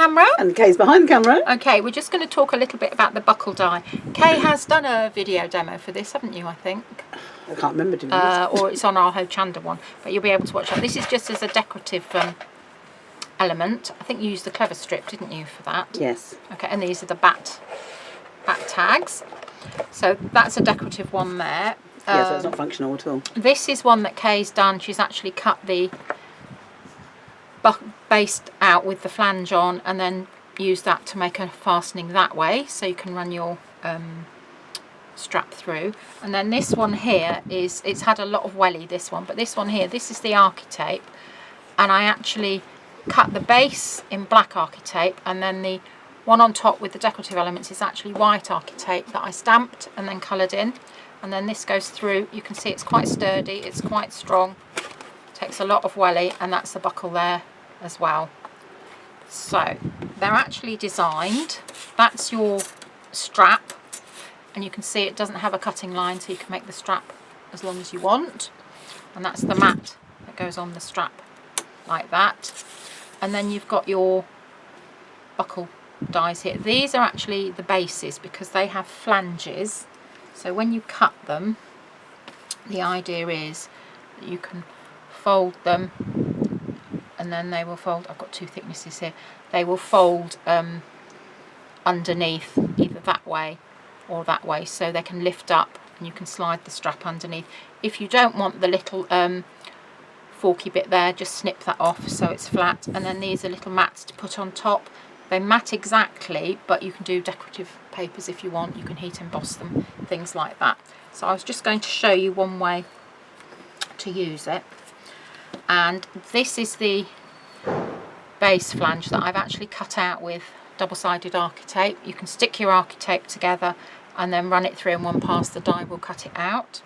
camera. And Kay's behind the camera. Okay, we're just going to talk a little bit about the buckle die. Kay has done a video demo for this, haven't you, I think? I can't remember doing this. Or it's on our Ho Chanda one, but you'll be able to watch that. This is just as a decorative element. I think you used the clever strip, didn't you, for that? Yes. Okay, and these are the bat tags. So that's a decorative one there. Yeah, so it's not functional at all. This is one that Kay's done. She's actually cut the base out with the flange on and then used that to make a fastening that way, so you can run your strap through. And then this one here is, it's had a lot of welly, this one, but this one here, this is the architape, and I actually cut the base in black architape, and then the one on top with the decorative elements is actually white architape that I stamped and then coloured in. And then this goes through. You can see it's quite sturdy, it's quite strong, takes a lot of welly, and that's the buckle there as well. So they're actually designed, that's your strap, and you can see it doesn't have a cutting line, so you can make the strap as long as you want. And that's the mat that goes on the strap like that. And then you've got your buckle dies here. These are actually the bases because they have flanges. So when you cut them, the idea is that you can fold them, and then they will fold. I've got two thicknesses here. They will fold underneath, either that way or that way, so they can lift up and you can slide the strap underneath. If you don't want the little forky bit there, just snip that off so it's flat. And then these are little mats to put on top. They mat exactly, but you can do decorative papers if you want. You can heat emboss them, things like that. So I was just going to show you one way to use it. And this is the base flange that I've actually cut out with double-sided architape. You can stick your architape together and then run it through, and one pass the die will cut it out.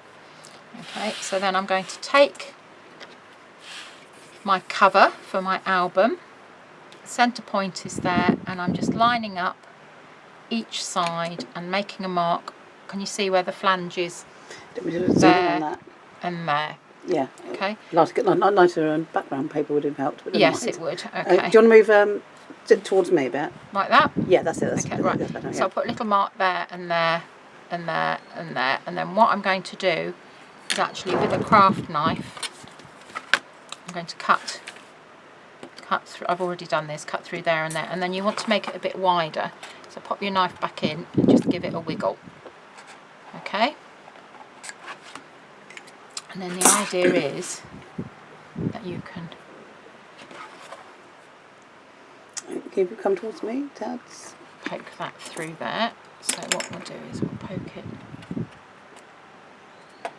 Okay, so then I'm going to take my cover for my album. Centre point is there, and I'm just lining up each side and making a mark. Can you see where the flange is? There and there. Yeah. Okay. Lighter background paper would have helped. But yes, it would. Okay. Do you want to move towards me a bit? Like that? Yeah, that's it. That's okay, right. That's better, yeah. So I'll put a little mark there and there and there and there, and then what I'm going to do is actually with a craft knife, I'm going to cut through. I've already done this, cut through there and there, and then you want to make it a bit wider, so pop your knife back in and just give it a wiggle. Okay, and then the idea is that you can you come towards me, Tads? Poke that through there. So what we'll do is we'll poke it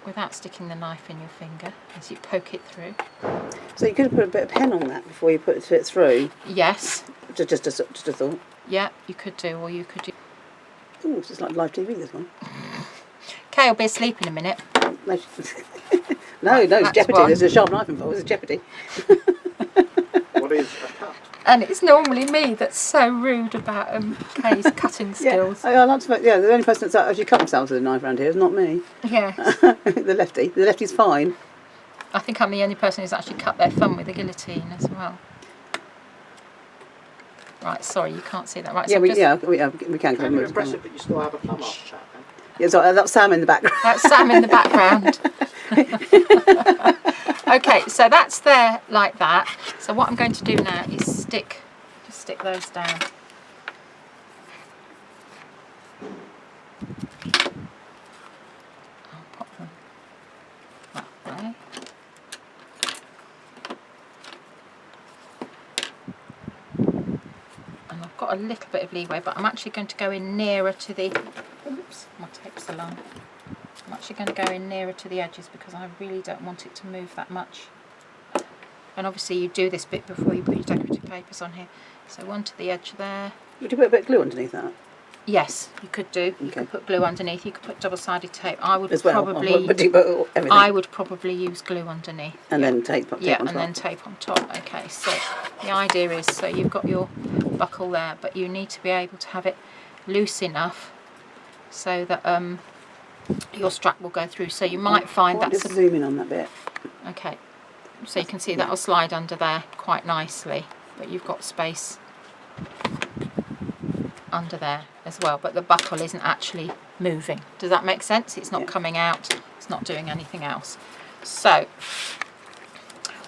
without sticking the knife in your finger as you poke it through. So you could have put a bit of pen on that before you put it through. Yes. Just a thought. Yeah, you could do, or you could do. Oh, this is like live TV, this one. Kay will be asleep in a minute. No, it's Jeopardy. One. There's a sharp knife involved. It's Jeopardy. What is a cut? And it's normally me that's so rude about Kay's cutting skills. I like to. Yeah, the only person that's actually cut themselves with a knife around here is not me. Yes. The lefty. The lefty's fine. I think I'm the only person who's actually cut their thumb with a guillotine as well. Right, sorry, you can't see that. Right, Yeah, so we can. Kind of impressive that you still have a thumb off chat then. Yeah, so that's Sam in the background. That's Sam in the background. Okay, so that's there like that. So what I'm going to do now is just stick those down. I'll pop them that way. And I've got a little bit of leeway, but I'm actually going to go in nearer to the, oops, my tape's along. I'm actually going to go in nearer to the edges because I really don't want it to move that much. And obviously you do this bit before you put your decorative papers on here. So one to the edge there. Would you put a bit of glue underneath that? Yes, you could do. You could put glue underneath. You could put double-sided tape. I would probably use glue underneath. And then tape on top. Yeah, and then tape on top. Okay, so the idea is, so you've got your buckle there, but you need to be able to have it loose enough so that your strap will go through. So you might find that's just zoom in on that bit. Okay, so you can see that'll slide under there quite nicely, but you've got space under there as well, but the buckle isn't actually moving. Does that make sense? It's not coming out, it's not doing anything else. So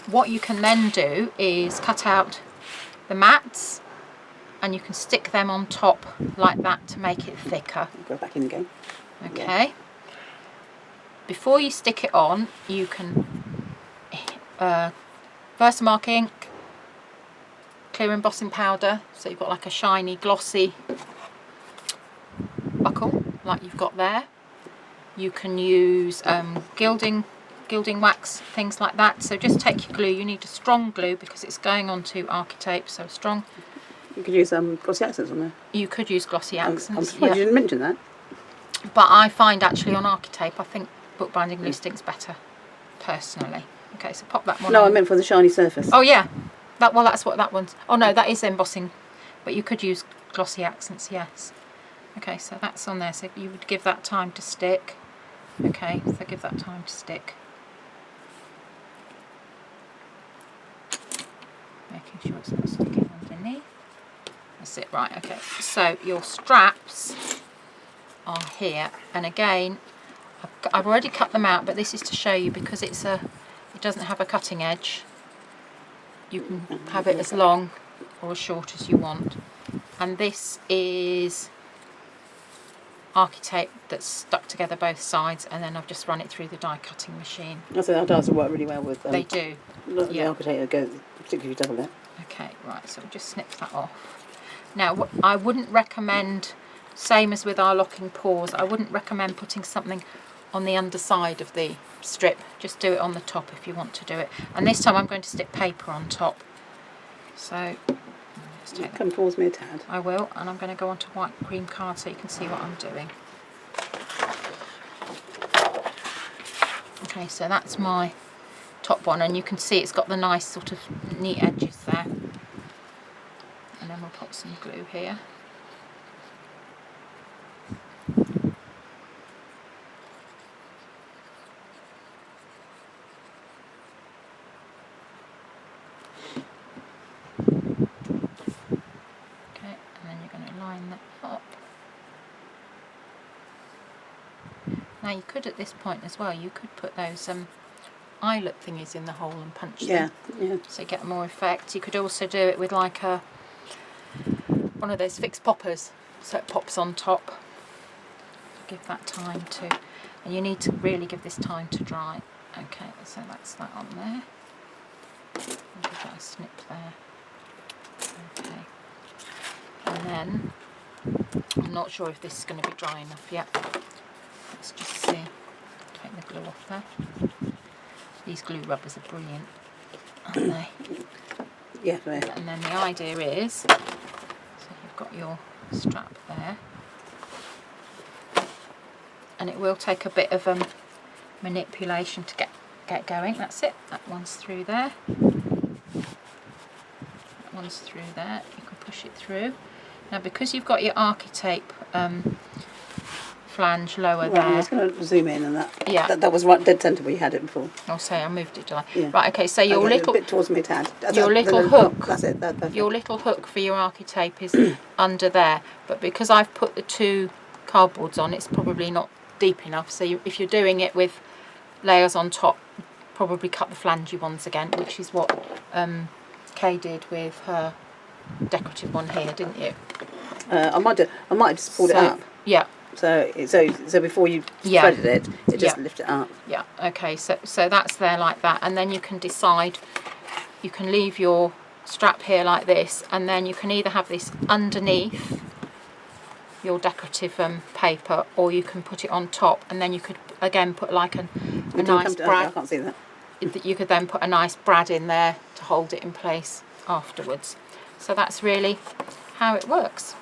what you can then do is cut out the mats, and you can stick them on top like that to make it thicker. Go back in again. Okay. Before you stick it on, you can Versamark ink, clear embossing powder, so you've got like a shiny, glossy buckle like you've got there. You can use gilding wax, things like that. So just take your glue. You need a strong glue because it's going onto architape, so strong. You could use glossy accents on there. You could use glossy accents. I'm surprised you didn't mention that. But I find actually on architape, I think bookbinding glue sticks better, personally. Okay, so pop that one No, on. I meant for the shiny surface. Oh yeah, that's what that one's. Oh no, that is embossing, but you could use glossy accents, yes. Okay, so that's on there, so you would give that time to stick. Okay, so give that time to stick. Making sure it's not sticking underneath. That's it, right, okay. So your straps are here, and again, I've already cut them out, but this is to show you because it doesn't have a cutting edge. You can have it as long or as short as you want. And this is architape that's stuck together both sides, and then I've just run it through the die cutting machine. I think that does work really well with They do. the architect go, particularly if you double it. Okay, right, so we'll just snip that off. Now, I wouldn't recommend, same as with our locking paws, I wouldn't recommend putting something on the underside of the strip. Just do it on the top if you want to do it. And this time I'm going to stick paper on top. So, let's take that. Come towards me a tad. I will, and I'm going to go onto white cream card so you can see what I'm doing. Okay, so that's my top one, and you can see it's got the nice sort of neat edges there. And then we'll put some glue here. Okay, and then you're going to line that up. Now you could at this point as well, you could put those eyelet thingies in the hole and punch them. Yeah. So you get more effect. You could also do it with like one of those fixed poppers, so it pops on top. Give that time to, and you need to really give this time to dry. Okay, so that's that on there. I'll give that a snip there. Okay, and then I'm not sure if this is going to be dry enough yet. Let's just see. Take the glue off there. These glue rubbers are brilliant, aren't they? Yeah, right. And then the idea is, so you've got your strap there, and it will take a bit of manipulation to get going. That's it. That one's through there. That one's through there. You can push it through. Now, because you've got your architape flange lower Right, there. I'm just going to zoom in, and Yeah. that was right dead centre where you had it before. I'll say I moved it, did I? Yeah. Right. Okay. So your Okay, little a bit towards me a tad. your little hook. That's it. That's perfect. Your little hook for your architape is under there, but because I've put the two cardboards on, it's probably not deep enough. So if you're doing it with layers on top, probably cut the flangey ones again, which is what Kay did with her decorative one here, didn't you? I might have just pulled it up. Yeah. So before you threaded it, just lift it up. Yeah. Okay. So that's there like that, and then you can decide. You can leave your strap here like this, and then you can either have this underneath your decorative paper, or you can put it on top, and then you could again put like a nice brad. I can't see that. You could then put a nice brad in there to hold it in place afterwards. So that's really how it works,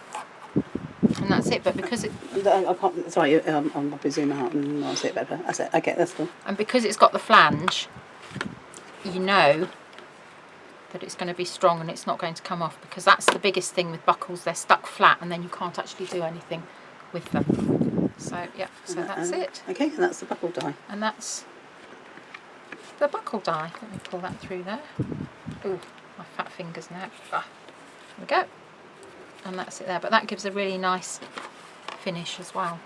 and that's it. But because it I can't. Sorry, I'll be zoom out and I'll see it better. That's it. Okay, that's cool. and because it's got the flange, you know that it's going to be strong and it's not going to come off, because that's the biggest thing with buckles. They're stuck flat and then you can't actually do anything with them. So yeah, so that's it. Okay, and that's the buckle die. And that's the buckle die. Let me pull that through there. Ooh, my fat fingers now. Ah, there we go. and that's it there. But that gives a really nice finish as well.